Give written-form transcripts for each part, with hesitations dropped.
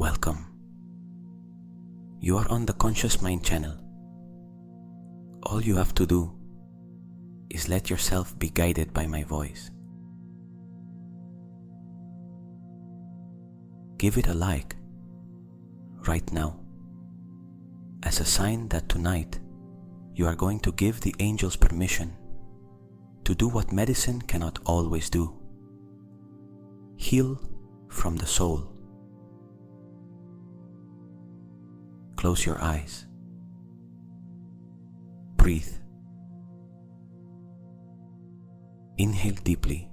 Welcome. You are on the Conscious Mind channel. All you have to do is let yourself be guided by my voice. Give it a like right now as a sign that tonight you are going to give the angels permission to do what medicine cannot always do. Heal from the soul. Close your eyes. Breathe. Inhale deeply.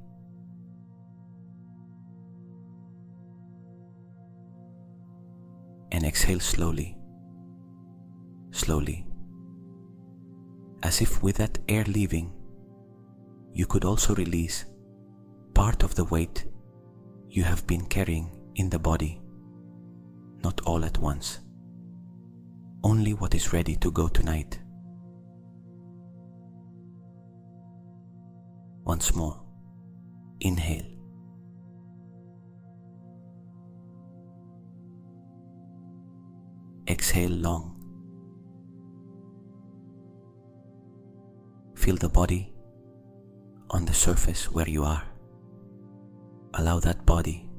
And exhale slowly, slowly. As if with that air leaving, you could also release part of the weight you have been carrying in the body, not all at once. Only what is ready to go tonight. Once more, inhale. Exhale long. Feel the body on the surface where you are. Allow that body,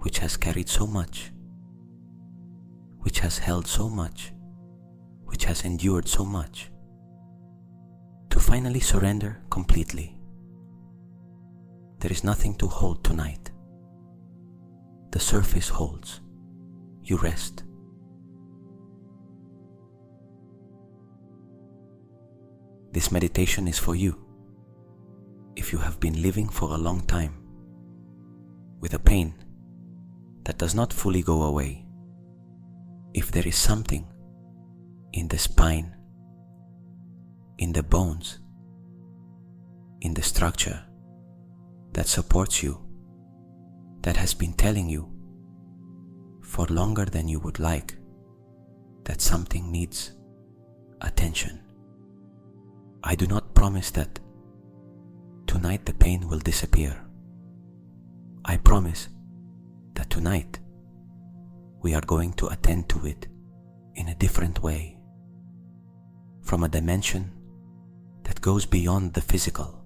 which has carried so much, which has held so much, which has endured so much, to finally surrender completely. There is nothing to hold tonight. The surface holds. You rest. This meditation is for you if you have been living for a long time with a pain that does not fully go away. If there is something in the spine, in the bones, in the structure that supports you, that has been telling you for longer than you would like that something needs attention. I do not promise that tonight the pain will disappear. I promise that tonight we are going to attend to it in a different way, from a dimension that goes beyond the physical.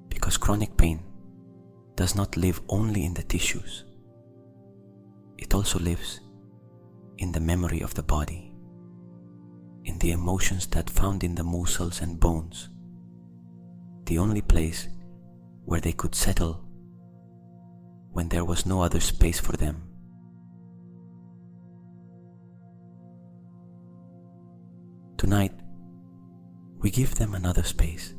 Because chronic pain does not live only in the tissues. It also lives in the memory of the body, in the emotions that found in the muscles and bones, the only place where they could settle when there was no other space for them. Tonight, we give them another space.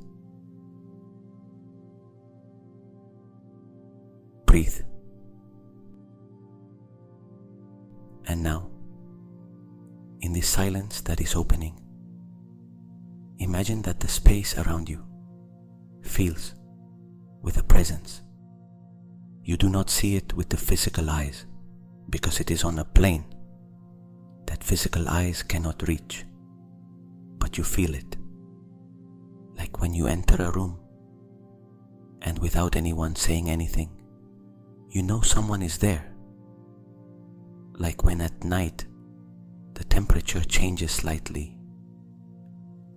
Breathe. And now, in this silence that is opening, imagine that the space around you fills with a presence. You do not see it with the physical eyes because it is on a plane that physical eyes cannot reach, but you feel it, like when you enter a room and without anyone saying anything, you know someone is there, like when at night the temperature changes slightly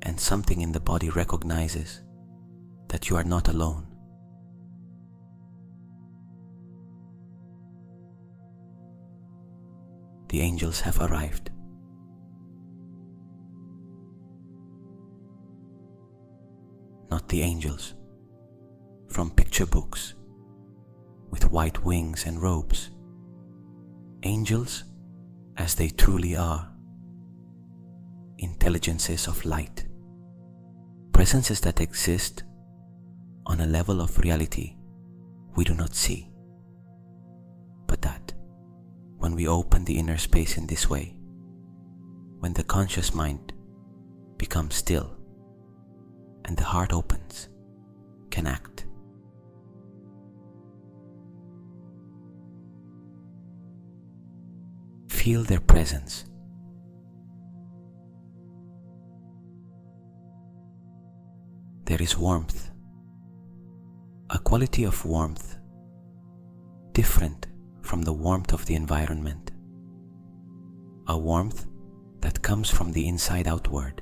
and something in the body recognizes that you are not alone. The angels have arrived. Not the angels from picture books with white wings and robes. Angels as they truly are. Intelligences of light. Presences that exist on a level of reality we do not see, but that when we open the inner space in this way, when the conscious mind becomes still and the heart opens, can act. Feel their presence. There is warmth, a quality of warmth different from the warmth of the environment, a warmth that comes from the inside outward,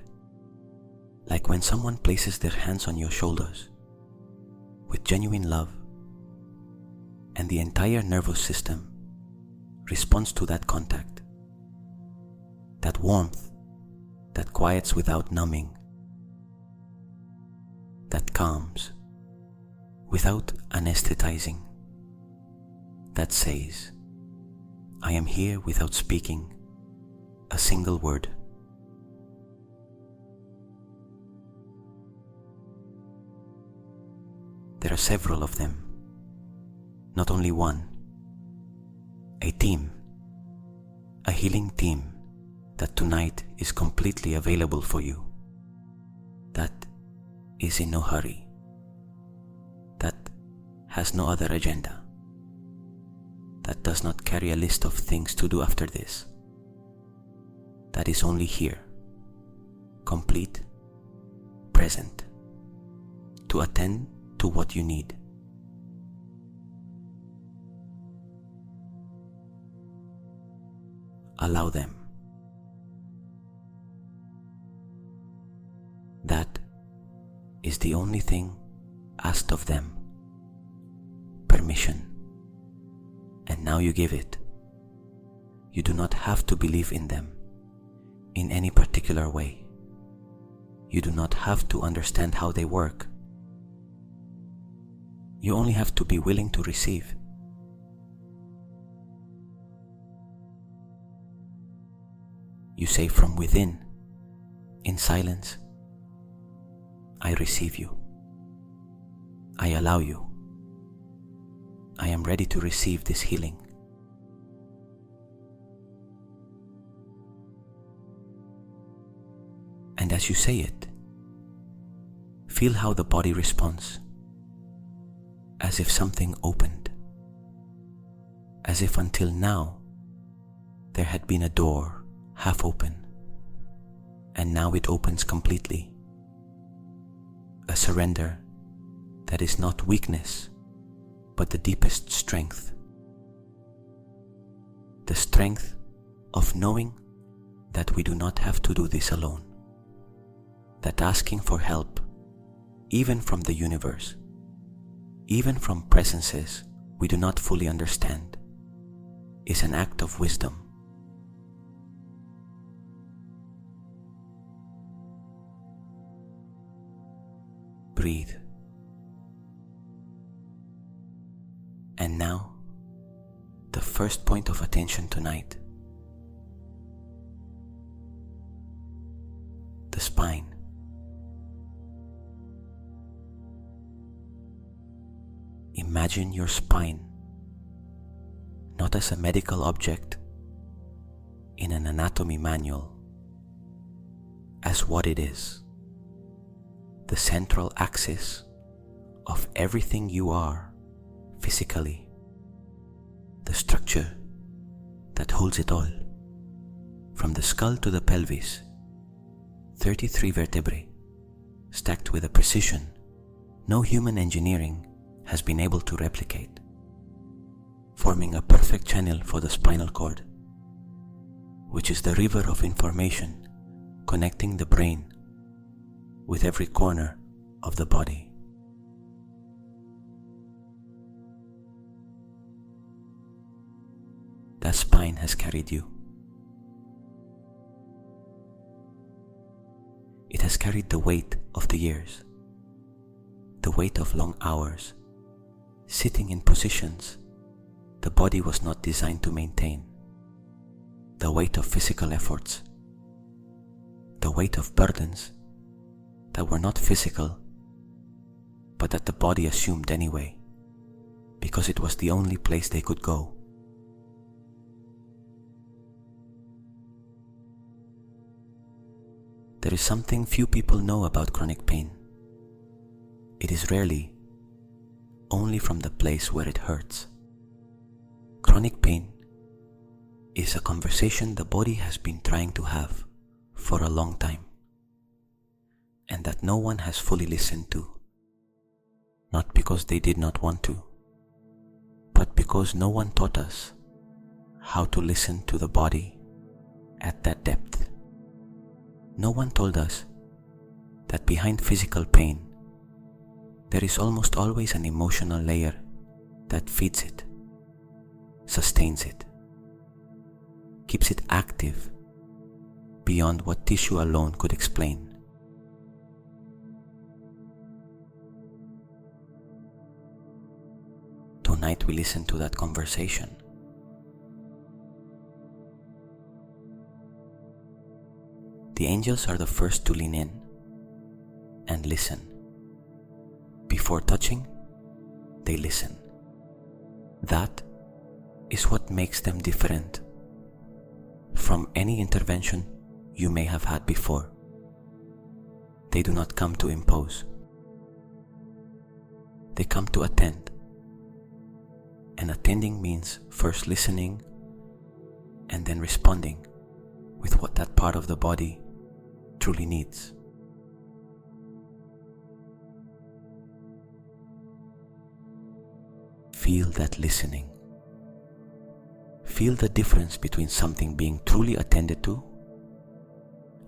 like when someone places their hands on your shoulders with genuine love, and the entire nervous system responds to that contact, that warmth that quiets without numbing, that calms without anesthetizing, that says, I am here without speaking a single word. There are several of them, not only one. A team, a healing team that tonight is completely available for you, that is in no hurry, that has no other agenda, that does not carry a list of things to do after this, that is only here, complete, present, to attend to what you need. Allow them. That is the only thing asked of them. Permission. And now you give it. You do not have to believe in them in any particular way. You do not have to understand how they work. You only have to be willing to receive. You say from within, in silence, I receive you. I allow you. I am ready to receive this healing. And as you say it, feel how the body responds, as if something opened, as if until now there had been a door half open, and now it opens completely. A surrender that is not weakness, but the deepest strength. The strength of knowing that we do not have to do this alone, that asking for help, even from the universe, even from presences we do not fully understand, is an act of wisdom. Breathe. And now, the first point of attention tonight. The spine. Imagine your spine not as a medical object in an anatomy manual, as what it is, the central axis of everything you are physically, the structure that holds it all, from the skull to the pelvis, 33 vertebrae, stacked with a precision no human engineering has been able to replicate, forming a perfect channel for the spinal cord, which is the river of information connecting the brain with every corner of the body. That spine has carried you. It has carried the weight of the years, the weight of long hours, sitting in positions the body was not designed to maintain, the weight of physical efforts, the weight of burdens that were not physical, but that the body assumed anyway, because it was the only place they could go. There is something few people know about chronic pain. It is rarely only from the place where it hurts. Chronic pain is a conversation the body has been trying to have for a long time, and that no one has fully listened to. not because they did not want to, but because no one taught us how to listen to the body at that depth. No one told us that behind physical pain, there is almost always an emotional layer that feeds it, sustains it, keeps it active beyond what tissue alone could explain. Tonight we listen to that conversation. The angels are the first to lean in and listen. Before touching, they listen. That is what makes them different from any intervention you may have had before. They do not come to impose. They come to attend. And attending means first listening and then responding with what that part of the body truly needs. Feel that listening. Feel the difference between something being truly attended to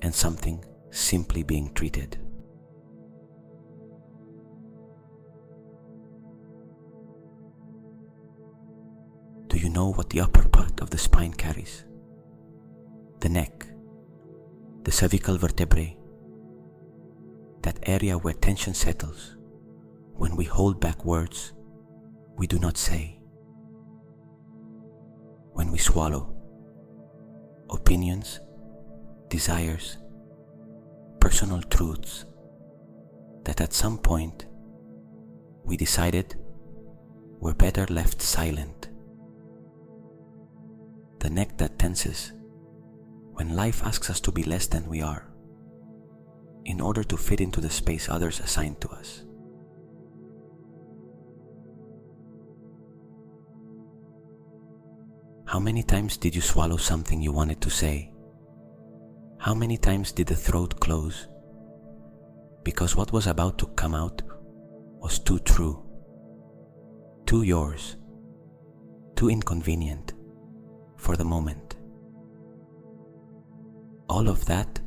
and something simply being treated. Do you know what the upper part of the spine carries? The neck, the cervical vertebrae, that area where tension settles when we hold back words we do not say, when we swallow opinions, desires, personal truths that at some point we decided were better left silent. The neck that tenses when life asks us to be less than we are in order to fit into the space others assign to us. How many times did you swallow something you wanted to say? How many times did the throat close because what was about to come out was too true, too yours, too inconvenient for the moment? All of that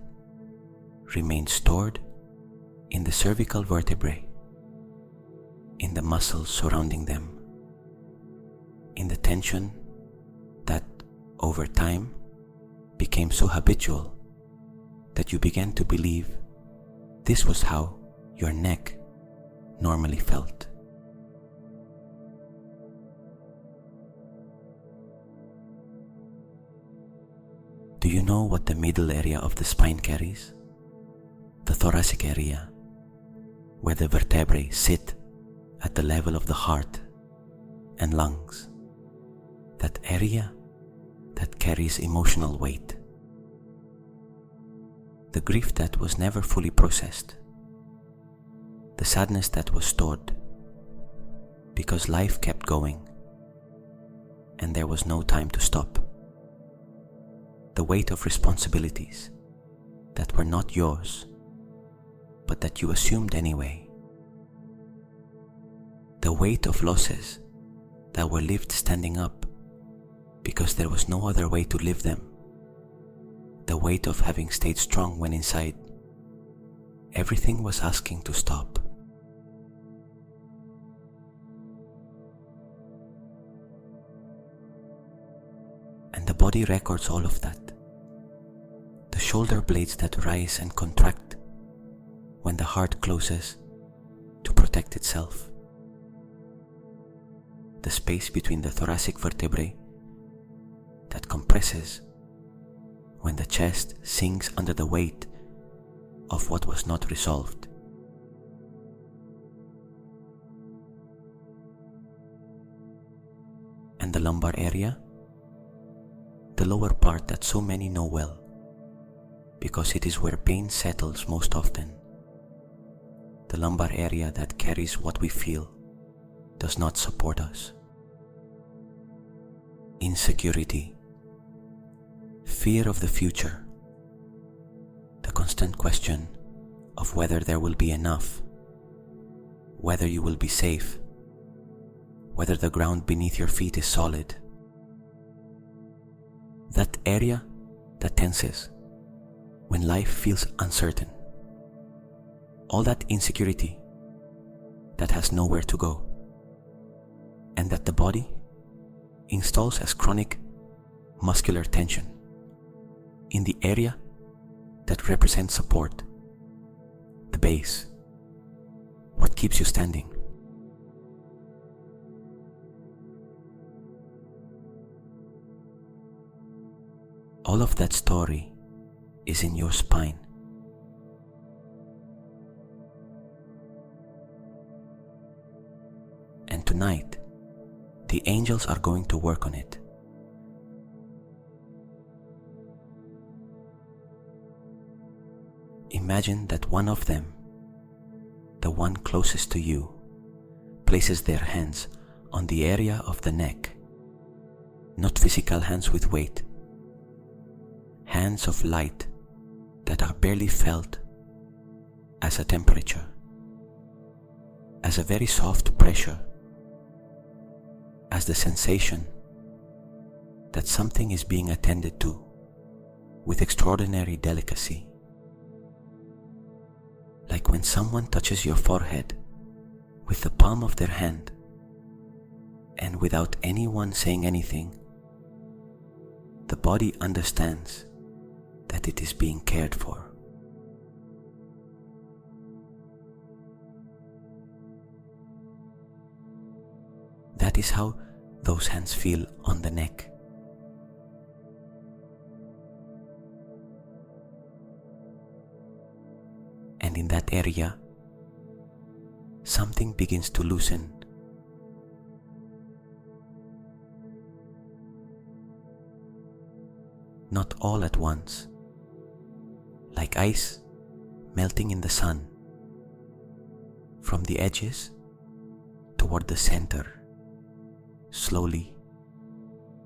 remains stored in the cervical vertebrae, in the muscles surrounding them, in the tension that over time became so habitual that you began to believe this was how your neck normally felt. Do you know what the middle area of the spine carries? The thoracic area, where the vertebrae sit at the level of the heart and lungs. That area that carries emotional weight. The grief that was never fully processed. The sadness that was stored because life kept going and there was no time to stop. The weight of responsibilities that were not yours, but that you assumed anyway. The weight of losses that were lived standing up because there was no other way to live them. The weight of having stayed strong when inside everything was asking to stop. And the body records all of that. The shoulder blades that rise and contract when the heart closes to protect itself. The space between the thoracic vertebrae that compresses when the chest sinks under the weight of what was not resolved. And the lumbar area, the lower part that so many know well, because it is where pain settles most often. The lumbar area that carries what we feel does not support us. Insecurity, fear of the future, the constant question of whether there will be enough, whether you will be safe, whether the ground beneath your feet is solid. That area that tenses when life feels uncertain. All that insecurity that has nowhere to go, and that the body installs as chronic muscular tension in the area that represents support, the base, what keeps you standing. All of that story is in your spine. And tonight, the angels are going to work on it. Imagine that one of them, the one closest to you, places their hands on the area of the neck, not physical hands with weight, hands of light that are barely felt as a temperature, as a very soft pressure, as the sensation that something is being attended to with extraordinary delicacy. Like when someone touches your forehead with the palm of their hand, and without anyone saying anything, the body understands that it is being cared for. That is how those hands feel on the neck. And in that area, something begins to loosen. Not all at once, like ice melting in the sun, from the edges toward the center, slowly,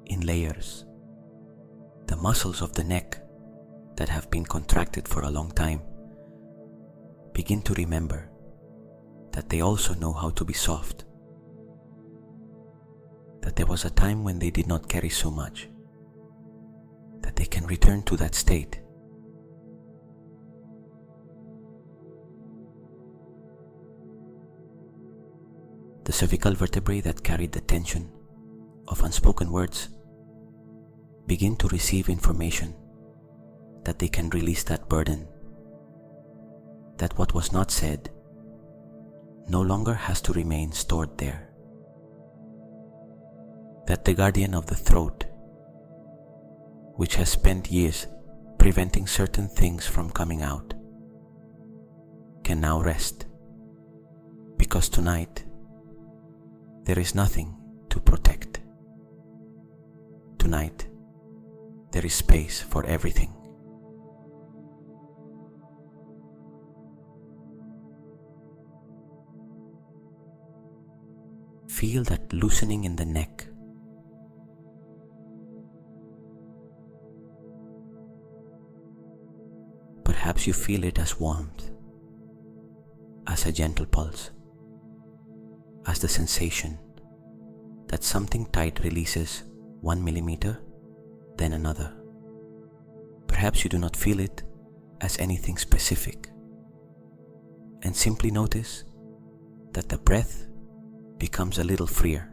in layers. The muscles of the neck that have been contracted for a long time begin to remember that they also know how to be soft, that there was a time when they did not carry so much, that they can return to that state. The cervical vertebrae that carried the tension of unspoken words begin to receive information that they can release that burden, that what was not said no longer has to remain stored there, that the guardian of the throat, which has spent years preventing certain things from coming out, can now rest, because tonight there is nothing to protect. Tonight there is space for everything. Feel that loosening in the neck. Perhaps you feel it as warmth, as a gentle pulse, as the sensation that something tight releases 1 millimeter, then another. Perhaps you do not feel it as anything specific, and simply notice that the breath becomes a little freer.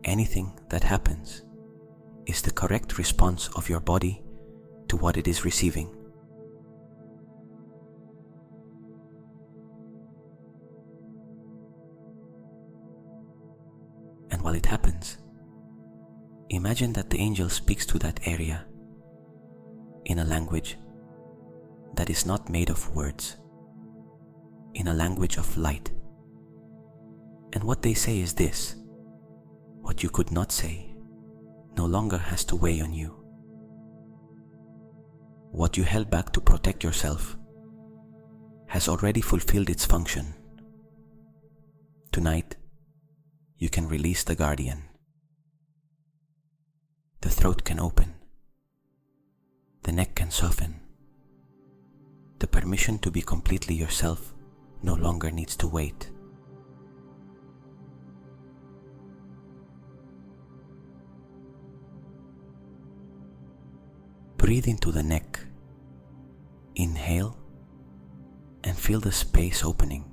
Anything that happens is the correct response of your body to what it is receiving. And while it happens, imagine that the angel speaks to that area in a language that is not made of words, in a language of light. And what they say is this: what you could not say no longer has to weigh on you. What you held back to protect yourself has already fulfilled its function. Tonight, you can release the guardian. The throat can open. The neck can soften. The permission to be completely yourself no longer needs to wait. Breathe into the neck. Inhale and feel the space opening.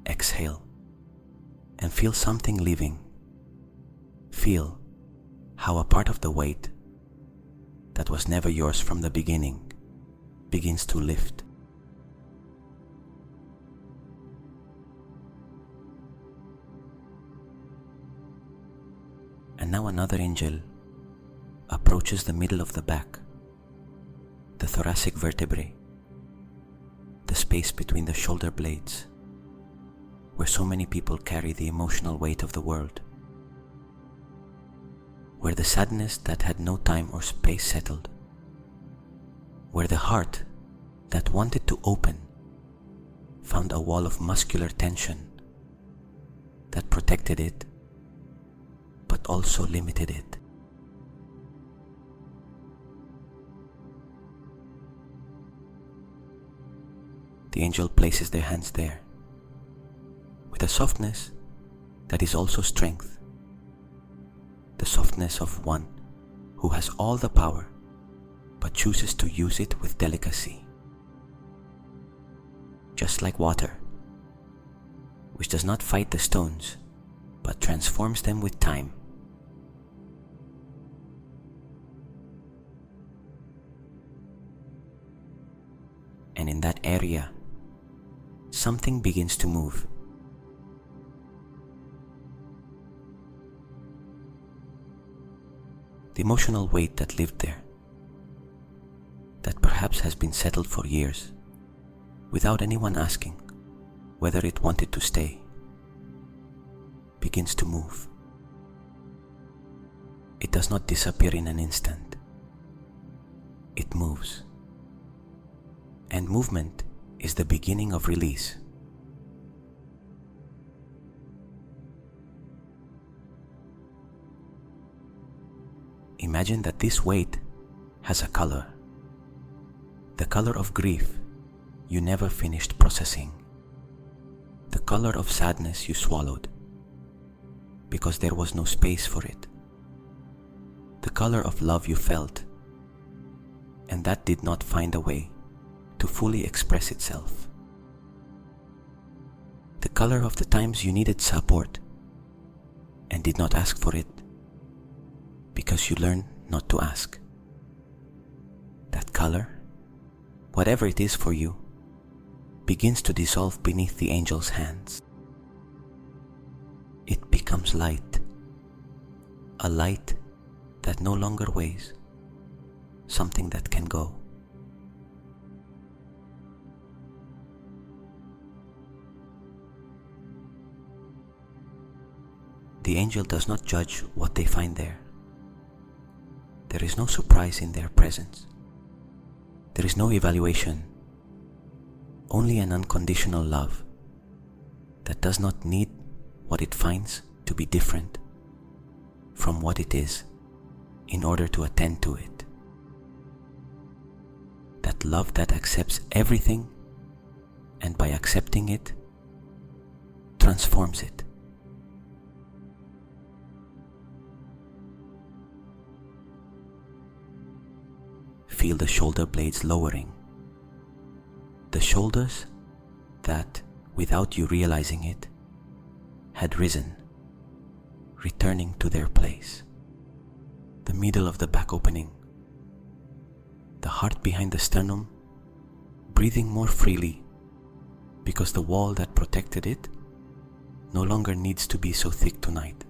Exhale and feel something leaving. Feel how a part of the weight that was never yours from the beginning begins to lift. And now another angel approaches the middle of the back, the thoracic vertebrae, the space between the shoulder blades, where so many people carry the emotional weight of the world, where the sadness that had no time or space settled, where the heart that wanted to open found a wall of muscular tension that protected it but also limited it. The angel places their hands there with a softness that is also strength, the softness of one who has all the power but chooses to use it with delicacy. Just like water, which does not fight the stones but transforms them with time. And in that area, something begins to move. The emotional weight that lived there, that perhaps has been settled for years, without anyone asking whether it wanted to stay, begins to move. It does not disappear in an instant. It moves. And movement is the beginning of release. Imagine that this weight has a color, the color of grief you never finished processing, the color of sadness you swallowed because there was no space for it, the color of love you felt and that did not find a way to fully express itself, the color of the times you needed support and did not ask for it because you learned not to ask. That color, whatever it is for you, begins to dissolve beneath the angel's hands. It becomes light, a light that no longer weighs, something that can go. The angel does not judge what they find there. There is no surprise in their presence. There is no evaluation, only an unconditional love that does not need what it finds to be different from what it is in order to attend to it. That love that accepts everything and by accepting it, transforms it. Feel the shoulder blades lowering. The shoulders that, without you realizing it, had risen, returning to their place. The middle of the back opening. The heart behind the sternum, breathing more freely because the wall that protected it no longer needs to be so thick tonight.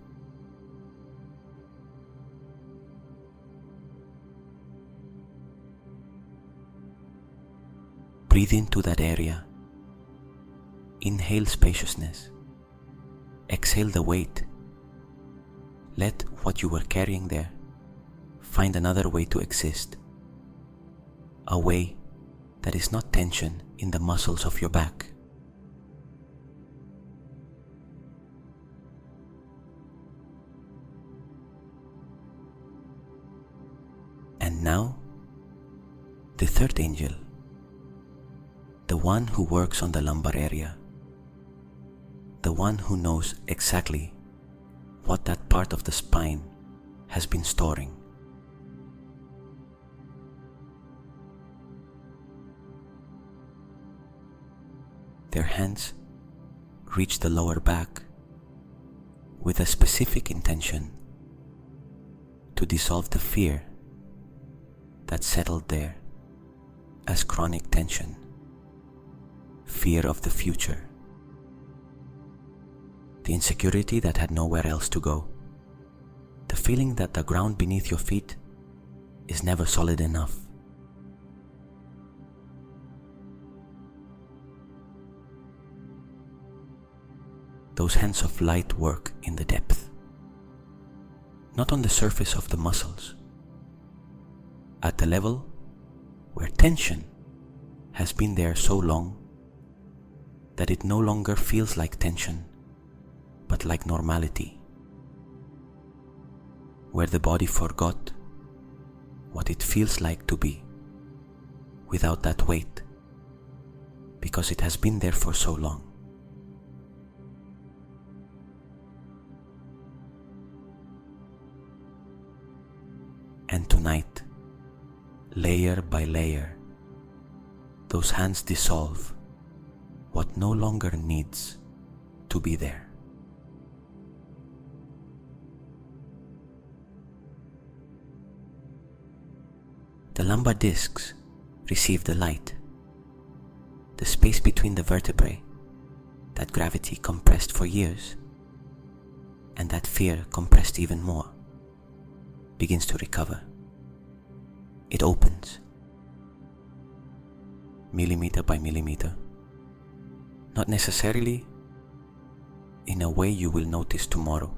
Breathe into that area. Inhale spaciousness. Exhale the weight. Let what you were carrying there find another way to exist. A way that is not tension in the muscles of your back. And now, the third angel, the one who works on the lumbar area, the one who knows exactly what that part of the spine has been storing. Their hands reach the lower back with a specific intention to dissolve the fear that settled there as chronic tension, fear of the future, the insecurity that had nowhere else to go, the feeling that the ground beneath your feet is never solid enough. Those hands of light work in the depth, not on the surface of the muscles, at the level where tension has been there so long that it no longer feels like tension, but like normality, where the body forgot what it feels like to be without that weight, because it has been there for so long. And tonight, layer by layer, those hands dissolve what no longer needs to be there. The lumbar discs receive the light. The space between the vertebrae that gravity compressed for years, and that fear compressed even more, begins to recover. It opens, millimeter by millimeter, not necessarily in a way you will notice tomorrow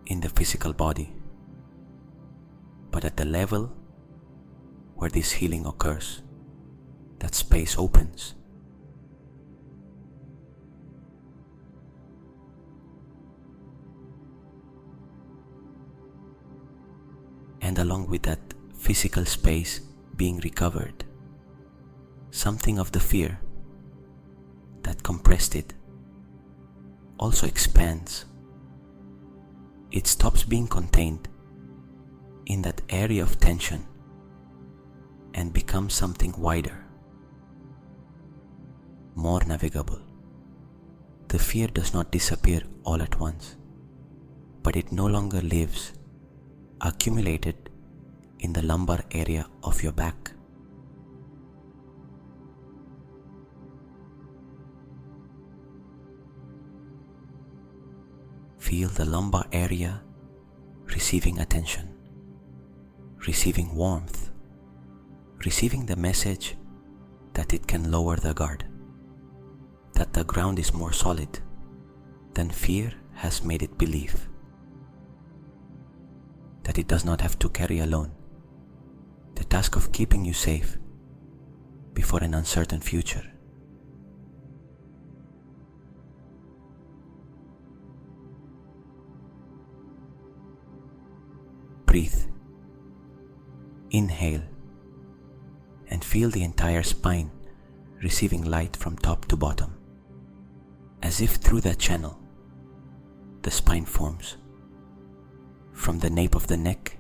in the physical body, but at the level where this healing occurs, that space opens. And along with that physical space being recovered, something of the fear that compressed it also expands. It stops being contained in that area of tension and becomes something wider, more navigable. The fear does not disappear all at once, but it no longer lives accumulated in the lumbar area of your back. Feel the lumbar area receiving attention, receiving warmth, receiving the message that it can lower the guard, that the ground is more solid than fear has made it believe, that it does not have to carry alone the task of keeping you safe before an uncertain future. Breathe, inhale, and feel the entire spine receiving light from top to bottom, as if through that channel the spine forms, from the nape of the neck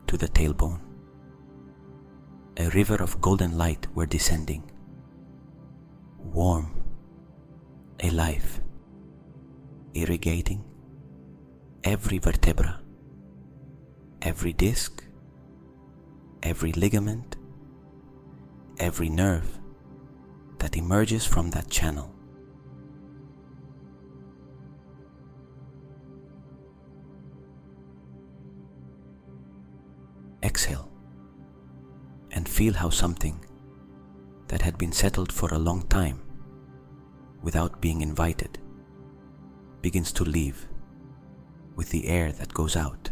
to the tailbone. A river of golden light were descending, warm, alive, irrigating every vertebra, every disc, every ligament, every nerve that emerges from that channel. Exhale and feel how something that had been settled for a long time without being invited begins to leave with the air that goes out.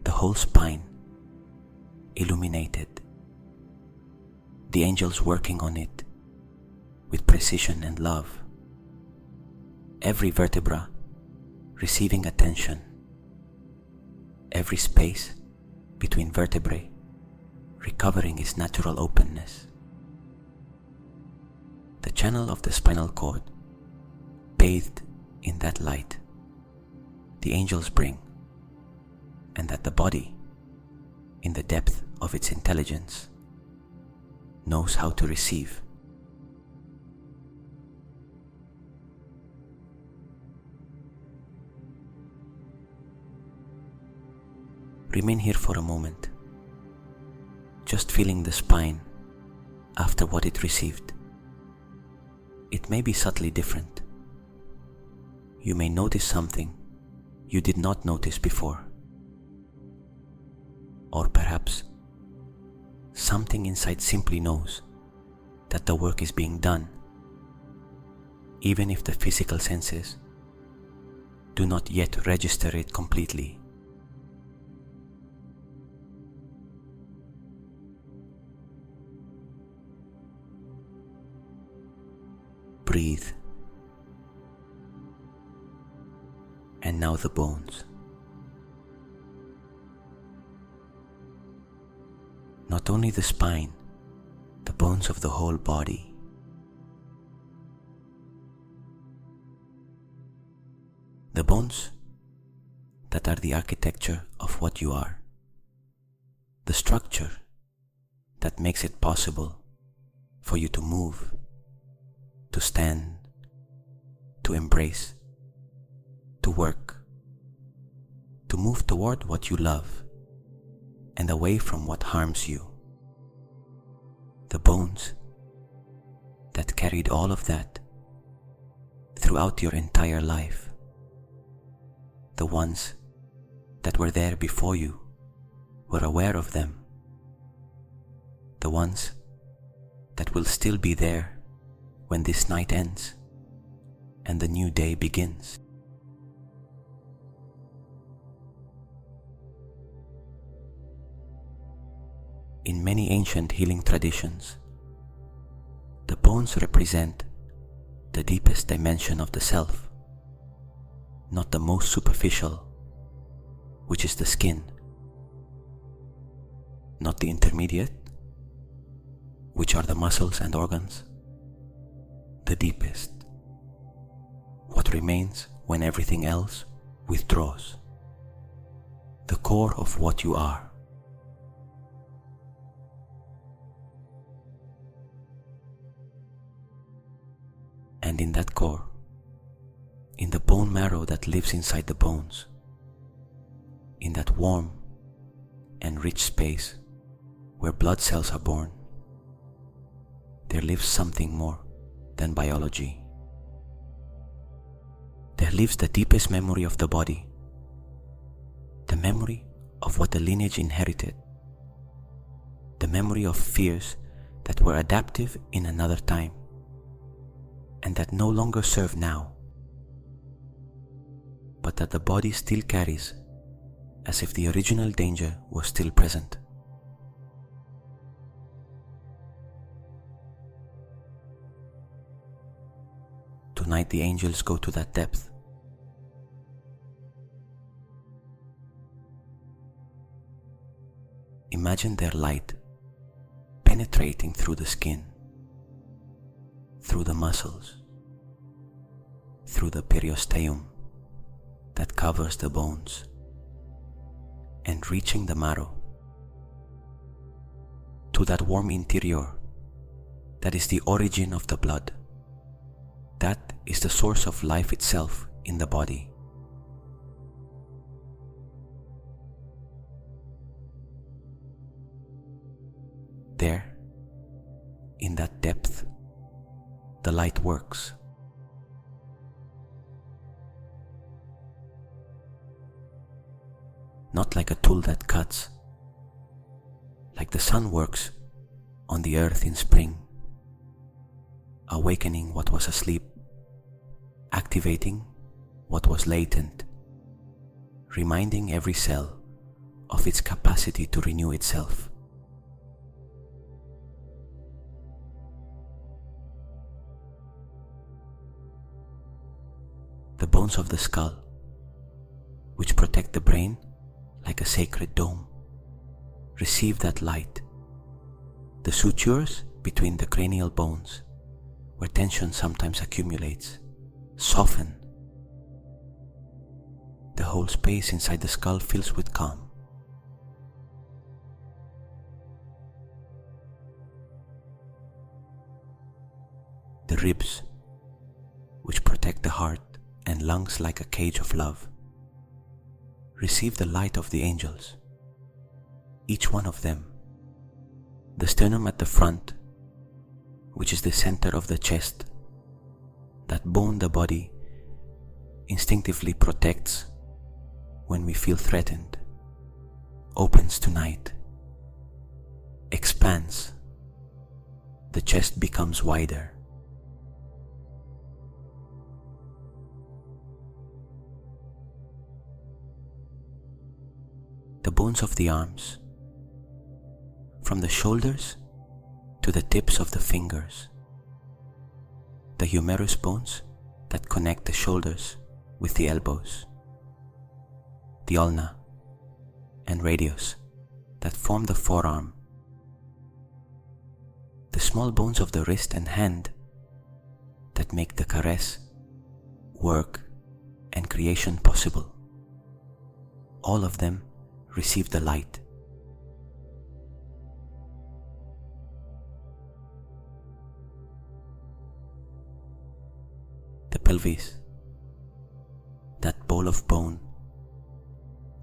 The whole spine illuminated, the angels working on it with precision and love. Every vertebra receiving attention, every space between vertebrae, recovering its natural openness. The channel of the spinal cord, bathed in that light the angels bring, and that the body, in the depth of its intelligence, knows how to receive. Remain here for a moment, just feeling the spine after what it received. It may be subtly different. You may notice something you did not notice before. Or perhaps something inside simply knows that the work is being done, even if the physical senses do not yet register it completely. Breathe. And now the bones. Not only the spine, the bones of the whole body. The bones that are the architecture of what you are. The structure that makes it possible for you to move, to stand, to embrace, to work, to move toward what you love and away from what harms you. The bones that carried all of that throughout your entire life. The ones that were there before you were aware of them. The ones that will still be there when this night ends and the new day begins. In many ancient healing traditions, the bones represent the deepest dimension of the self, not the most superficial, which is the skin, not the intermediate, which are the muscles and organs, the deepest, what remains when everything else withdraws, the core of what you are. And in that core, in the bone marrow that lives inside the bones, in that warm and rich space where blood cells are born, there lives something more than biology. There lives the deepest memory of the body, the memory of what the lineage inherited, the memory of fears that were adaptive in another time and that no longer serve now, but that the body still carries as if the original danger was still present. Tonight the angels go to that depth. Imagine their light penetrating through the skin, through the muscles, through the periosteum that covers the bones, and reaching the marrow, to that warm interior that is the origin of the blood. That is the source of life itself in the body. There, in that depth, the light works. Not like a tool that cuts, like the sun works on the earth in spring, awakening what was asleep, activating what was latent, reminding every cell of its capacity to renew itself. The bones of the skull, which protect the brain like a sacred dome, receive that light. The sutures between the cranial bones, where tension sometimes accumulates, soften. The whole space inside the skull fills with calm. The ribs, which protect the heart and lungs like a cage of love, receive the light of the angels, each one of them. The sternum at the front, which is the center of the chest, that bone the body instinctively protects when we feel threatened, opens tonight, expands. The chest becomes wider. The bones of the arms, from the shoulders to the tips of the fingers, the humerus bones that connect the shoulders with the elbows, the ulna and radius that form the forearm, the small bones of the wrist and hand that make the caress, work and creation possible. All of them receive the light. The pelvis, that ball of bone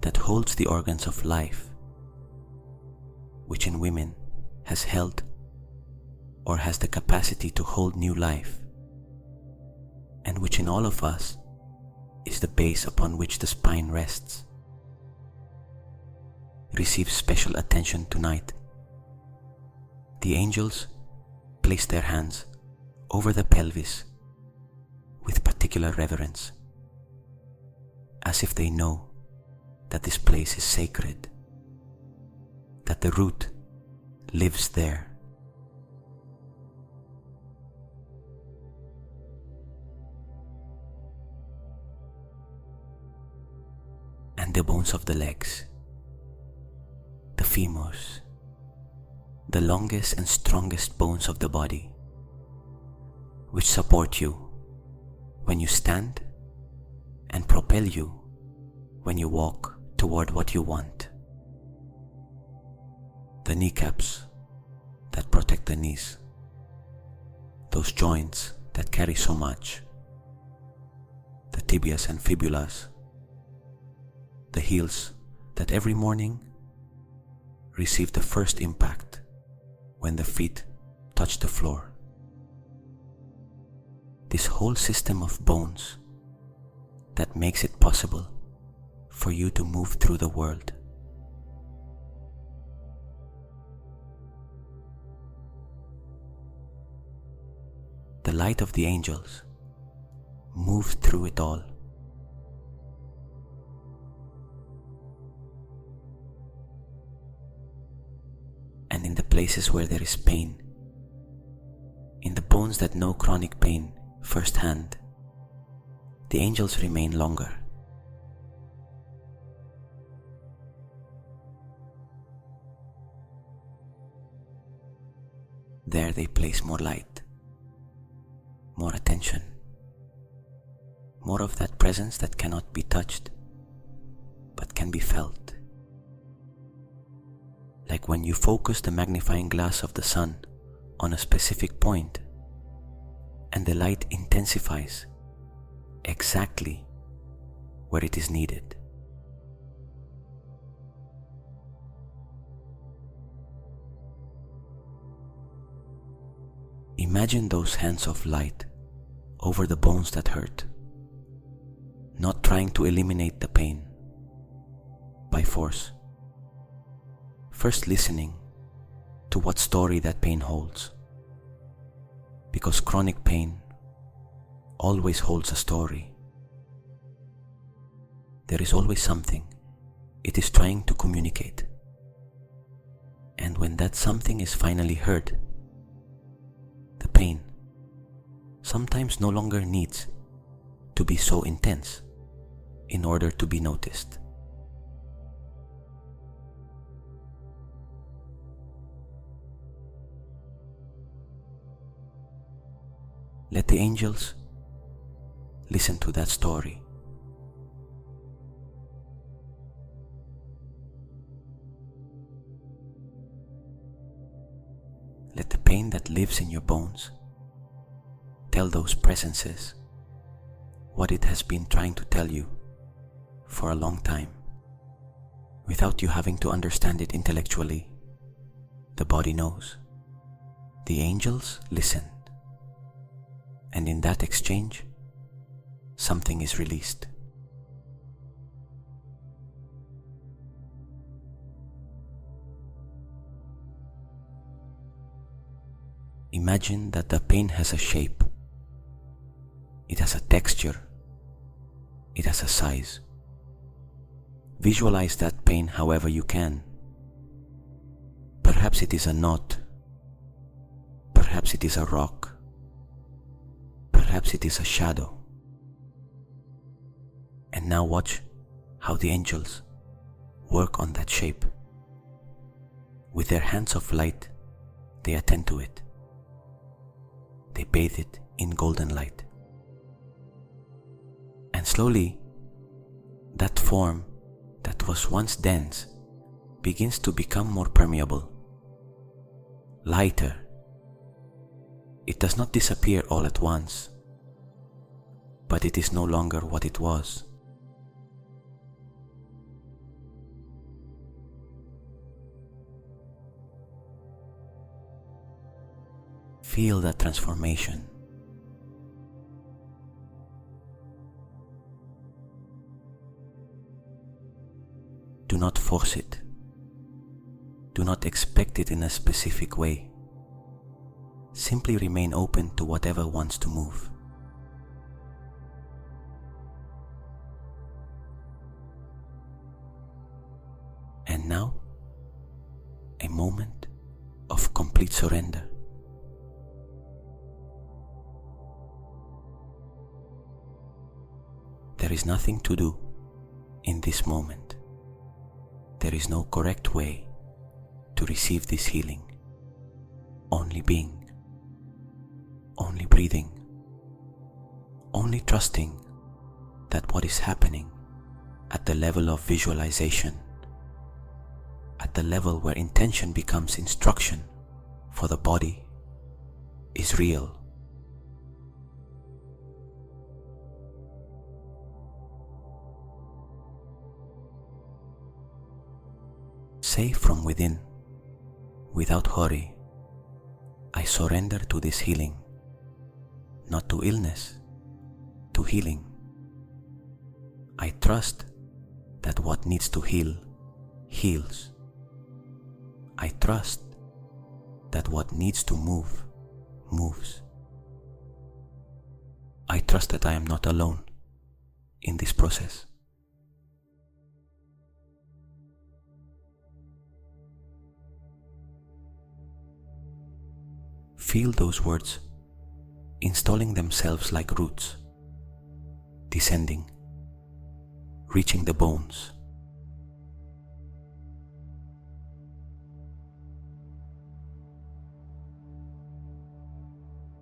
that holds the organs of life, which in women has held or has the capacity to hold new life, and which in all of us is the base upon which the spine rests, receives special attention tonight. The angels place their hands over the pelvis with particular reverence, as if they know that this place is sacred, that the root lives there. And the bones of the legs, the femurs, the longest and strongest bones of the body, which support you when you stand and propel you when you walk toward what you want. The kneecaps that protect the knees, those joints that carry so much, the tibias and fibulas, the heels that every morning receive the first impact when the feet touch the floor. This whole system of bones that makes it possible for you to move through the world. The light of the angels moves through it all. And in the places where there is pain, in the bones that know chronic pain firsthand, the angels remain longer. There they place more light, more attention, more of that presence that cannot be touched, but can be felt. Like when you focus the magnifying glass of the sun on a specific point, and the light intensifies exactly where it is needed. Imagine those hands of light over the bones that hurt, not trying to eliminate the pain by force. First listening to what story that pain holds, because chronic pain always holds a story. There is always something it is trying to communicate, and when that something is finally heard, the pain sometimes no longer needs to be so intense in order to be noticed. Let the angels listen to that story. Let the pain that lives in your bones tell those presences what it has been trying to tell you for a long time, without you having to understand it intellectually. The body knows. The angels listen. And in that exchange, something is released. Imagine that the pain has a shape. It has a texture. It has a size. Visualize that pain however you can. Perhaps it is a knot. Perhaps it is a rock. Perhaps it is a shadow. And now watch how the angels work on that shape. With their hands of light, they attend to it. They bathe it in golden light. And slowly, that form that was once dense begins to become more permeable, lighter. It does not disappear all at once, but it is no longer what it was. Feel that transformation. Do not force it. Do not expect it in a specific way. Simply remain open to whatever wants to move. And now, a moment of complete surrender. There is nothing to do in this moment. There is no correct way to receive this healing. Only being, only breathing, only trusting that what is happening at the level of visualization, at the level where intention becomes instruction for the body, is real. Say from within, without hurry, I surrender to this healing, not to illness, to healing. I trust that what needs to heal, heals. I trust that what needs to move, moves. I trust that I am not alone in this process. Feel those words installing themselves like roots, descending, reaching the bones.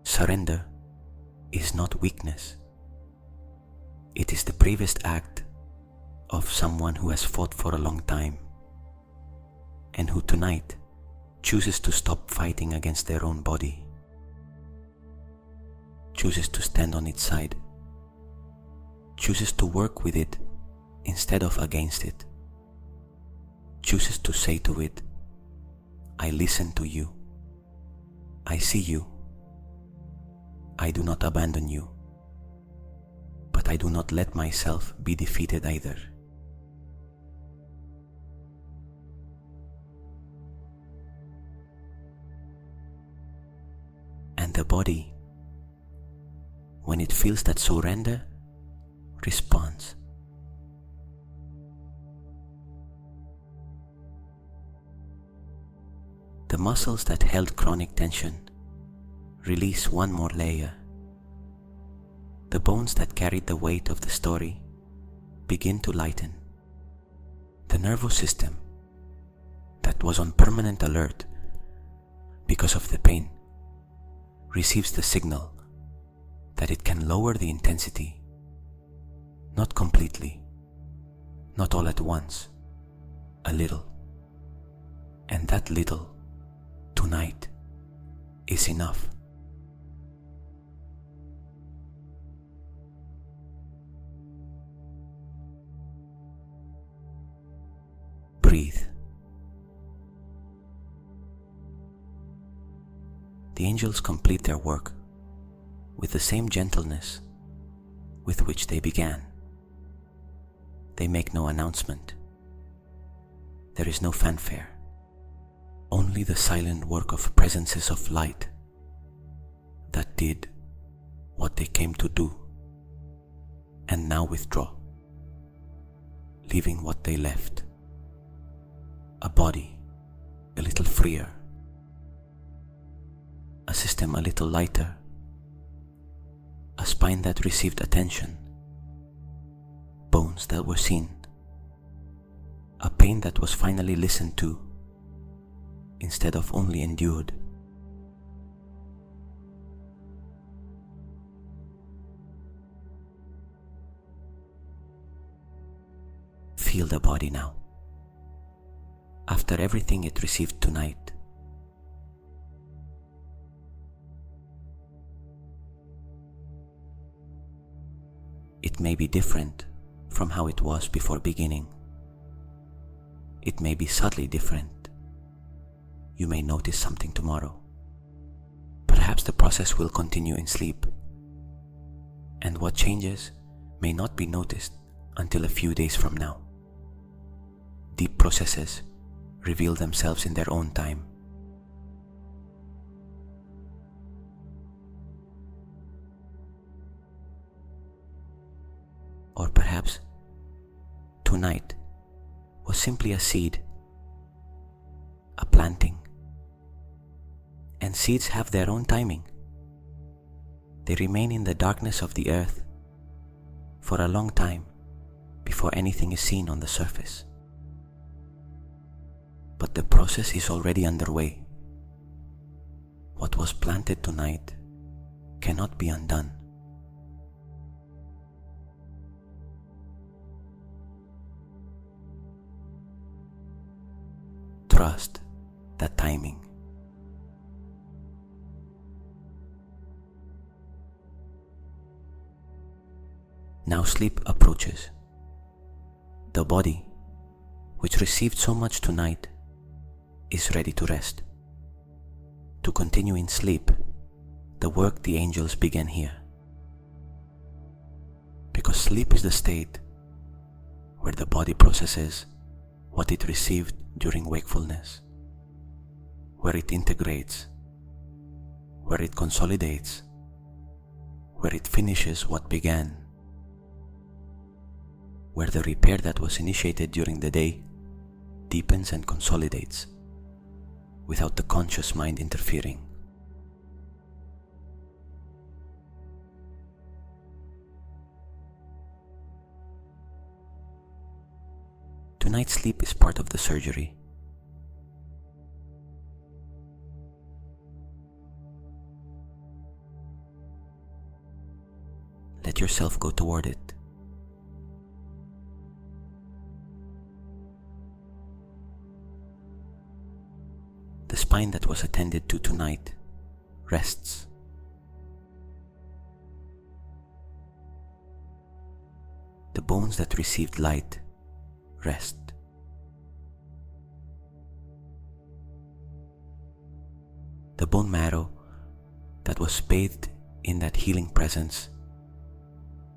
Surrender is not weakness. It is the bravest act of someone who has fought for a long time and who tonight chooses to stop fighting against their own body, chooses to stand on its side, chooses to work with it instead of against it, chooses to say to it, I listen to you, I see you, I do not abandon you, but I do not let myself be defeated either. And the body, when it feels that surrender, responds. The muscles that held chronic tension release one more layer. The bones that carried the weight of the story begin to lighten. The nervous system that was on permanent alert because of the pain receives the signal that it can lower the intensity, not completely, not all at once, a little. And that little, tonight, is enough. Breathe. The angels complete their work with the same gentleness with which they began. They make no announcement. There is no fanfare. Only the silent work of presences of light that did what they came to do and now withdraw, leaving what they left: a body a little freer, a system a little lighter, a spine that received attention, bones that were seen, a pain that was finally listened to instead of only endured. Feel the body now. After everything it received tonight, it may be different from how it was before beginning. It may be subtly different. You may notice something tomorrow. Perhaps the process will continue in sleep, and what changes may not be noticed until a few days from now. Deep processes reveal themselves in their own time. Or perhaps tonight was simply a seed, a planting. And seeds have their own timing. They remain in the darkness of the earth for a long time before anything is seen on the surface. But the process is already underway. What was planted tonight cannot be undone. Trust that timing. Now sleep approaches. The body, which received so much tonight, is ready to rest, to continue in sleep the work the angels began here. Because sleep is the state where the body processes what it received during wakefulness, where it integrates, where it consolidates, where it finishes what began, where the repair that was initiated during the day deepens and consolidates without the conscious mind interfering. Tonight's sleep is part of the surgery. Let yourself go toward it. The spine that was attended to tonight rests. The bones that received light rest. The bone marrow that was bathed in that healing presence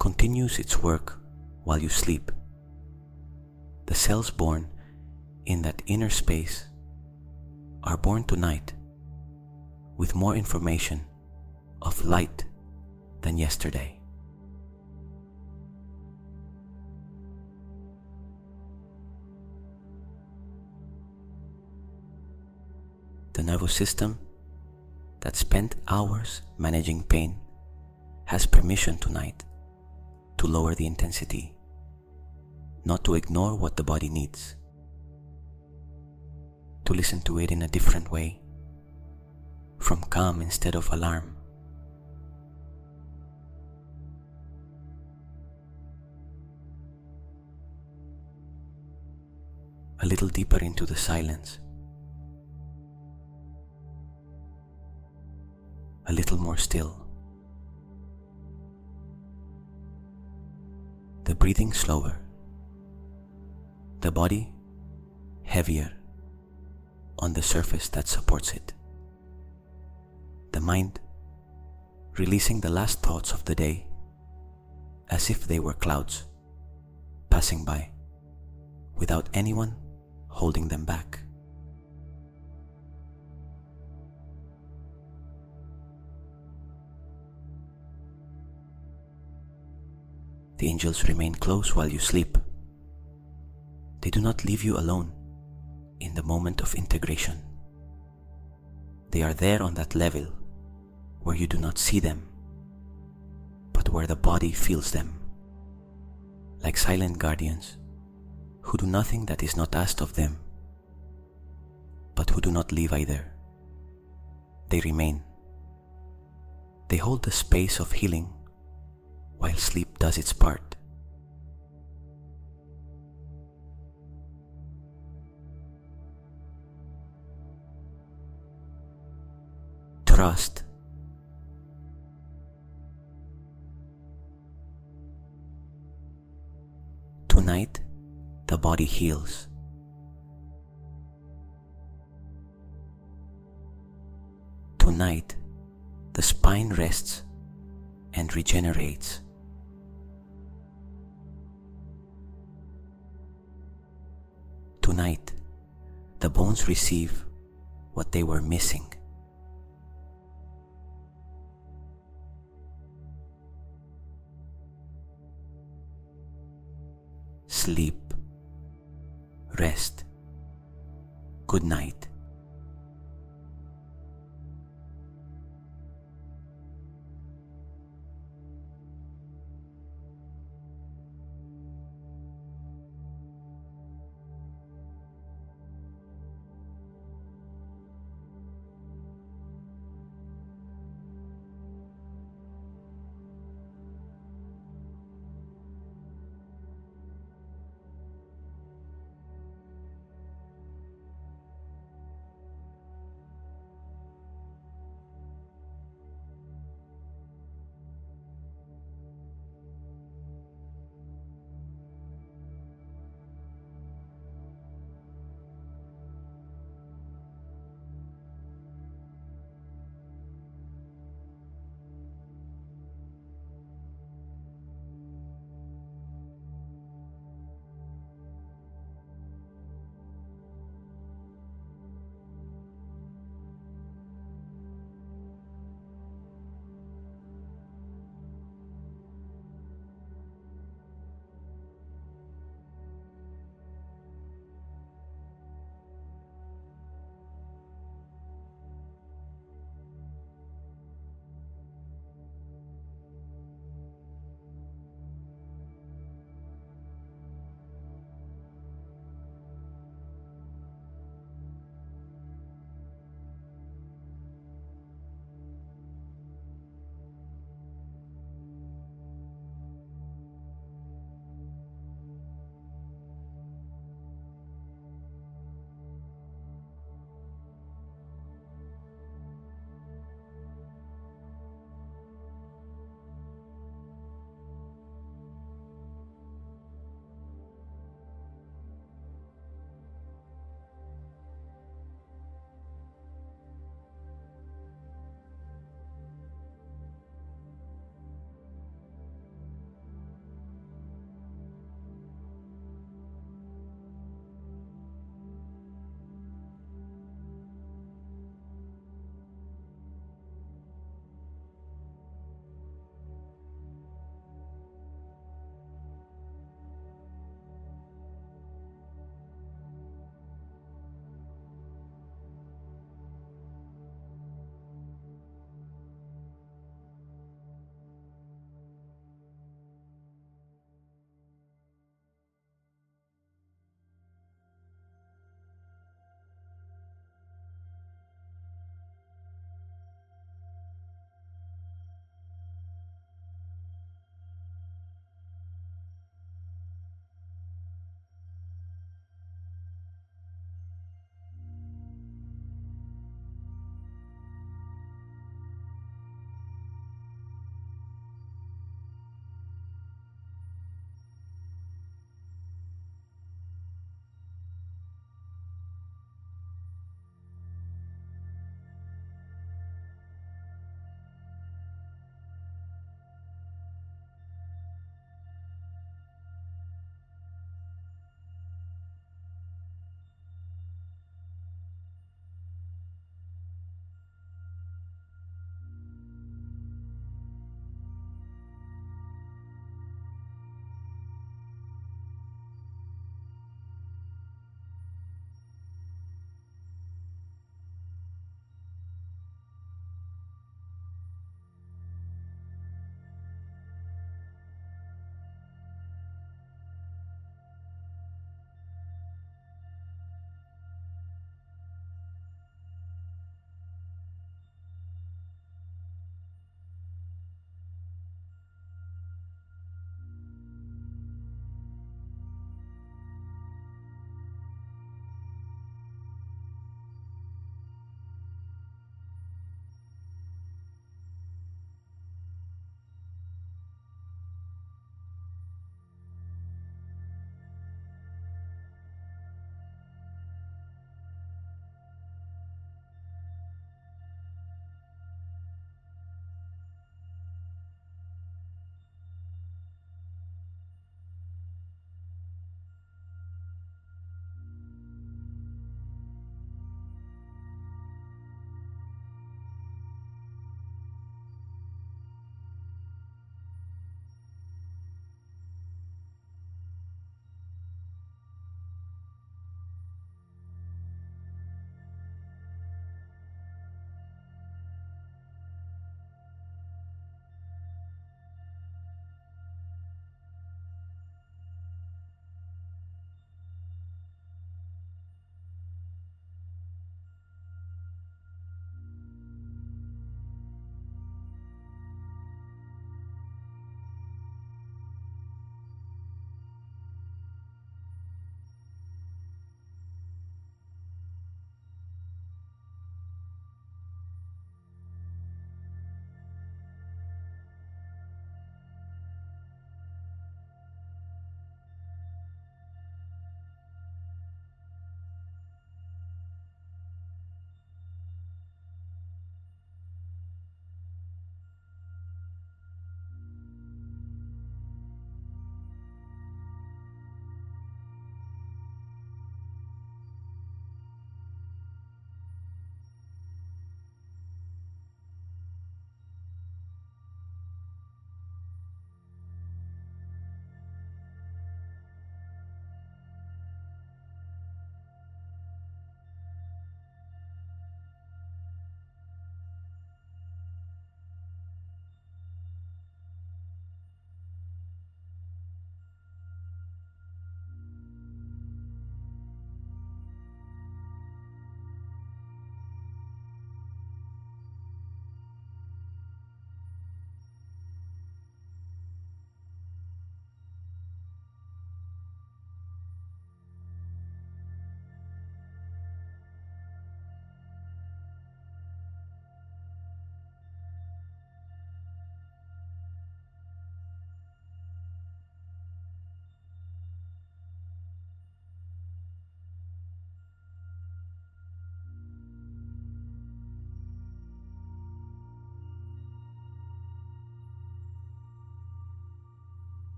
continues its work while you sleep. The cells born in that inner space are born tonight with more information of light than yesterday. The nervous system that spent hours managing pain has permission tonight to lower the intensity, not to ignore what the body needs, to listen to it in a different way, from calm instead of alarm. a little deeper into the silence, a little more still. The breathing slower, the body heavier on the surface that supports it. The mind releasing the last thoughts of the day as if they were clouds passing by without anyone holding them back. The angels remain close while you sleep. They do not leave you alone in the moment of integration. They are there on that level where you do not see them, but where the body feels them, like silent guardians who do nothing that is not asked of them, but who do not leave either. They remain. They hold the space of healing while sleep does its part. Trust. Tonight, the body heals. Tonight, the spine rests and regenerates. Tonight, the bones receive what they were missing. Sleep, rest, good night.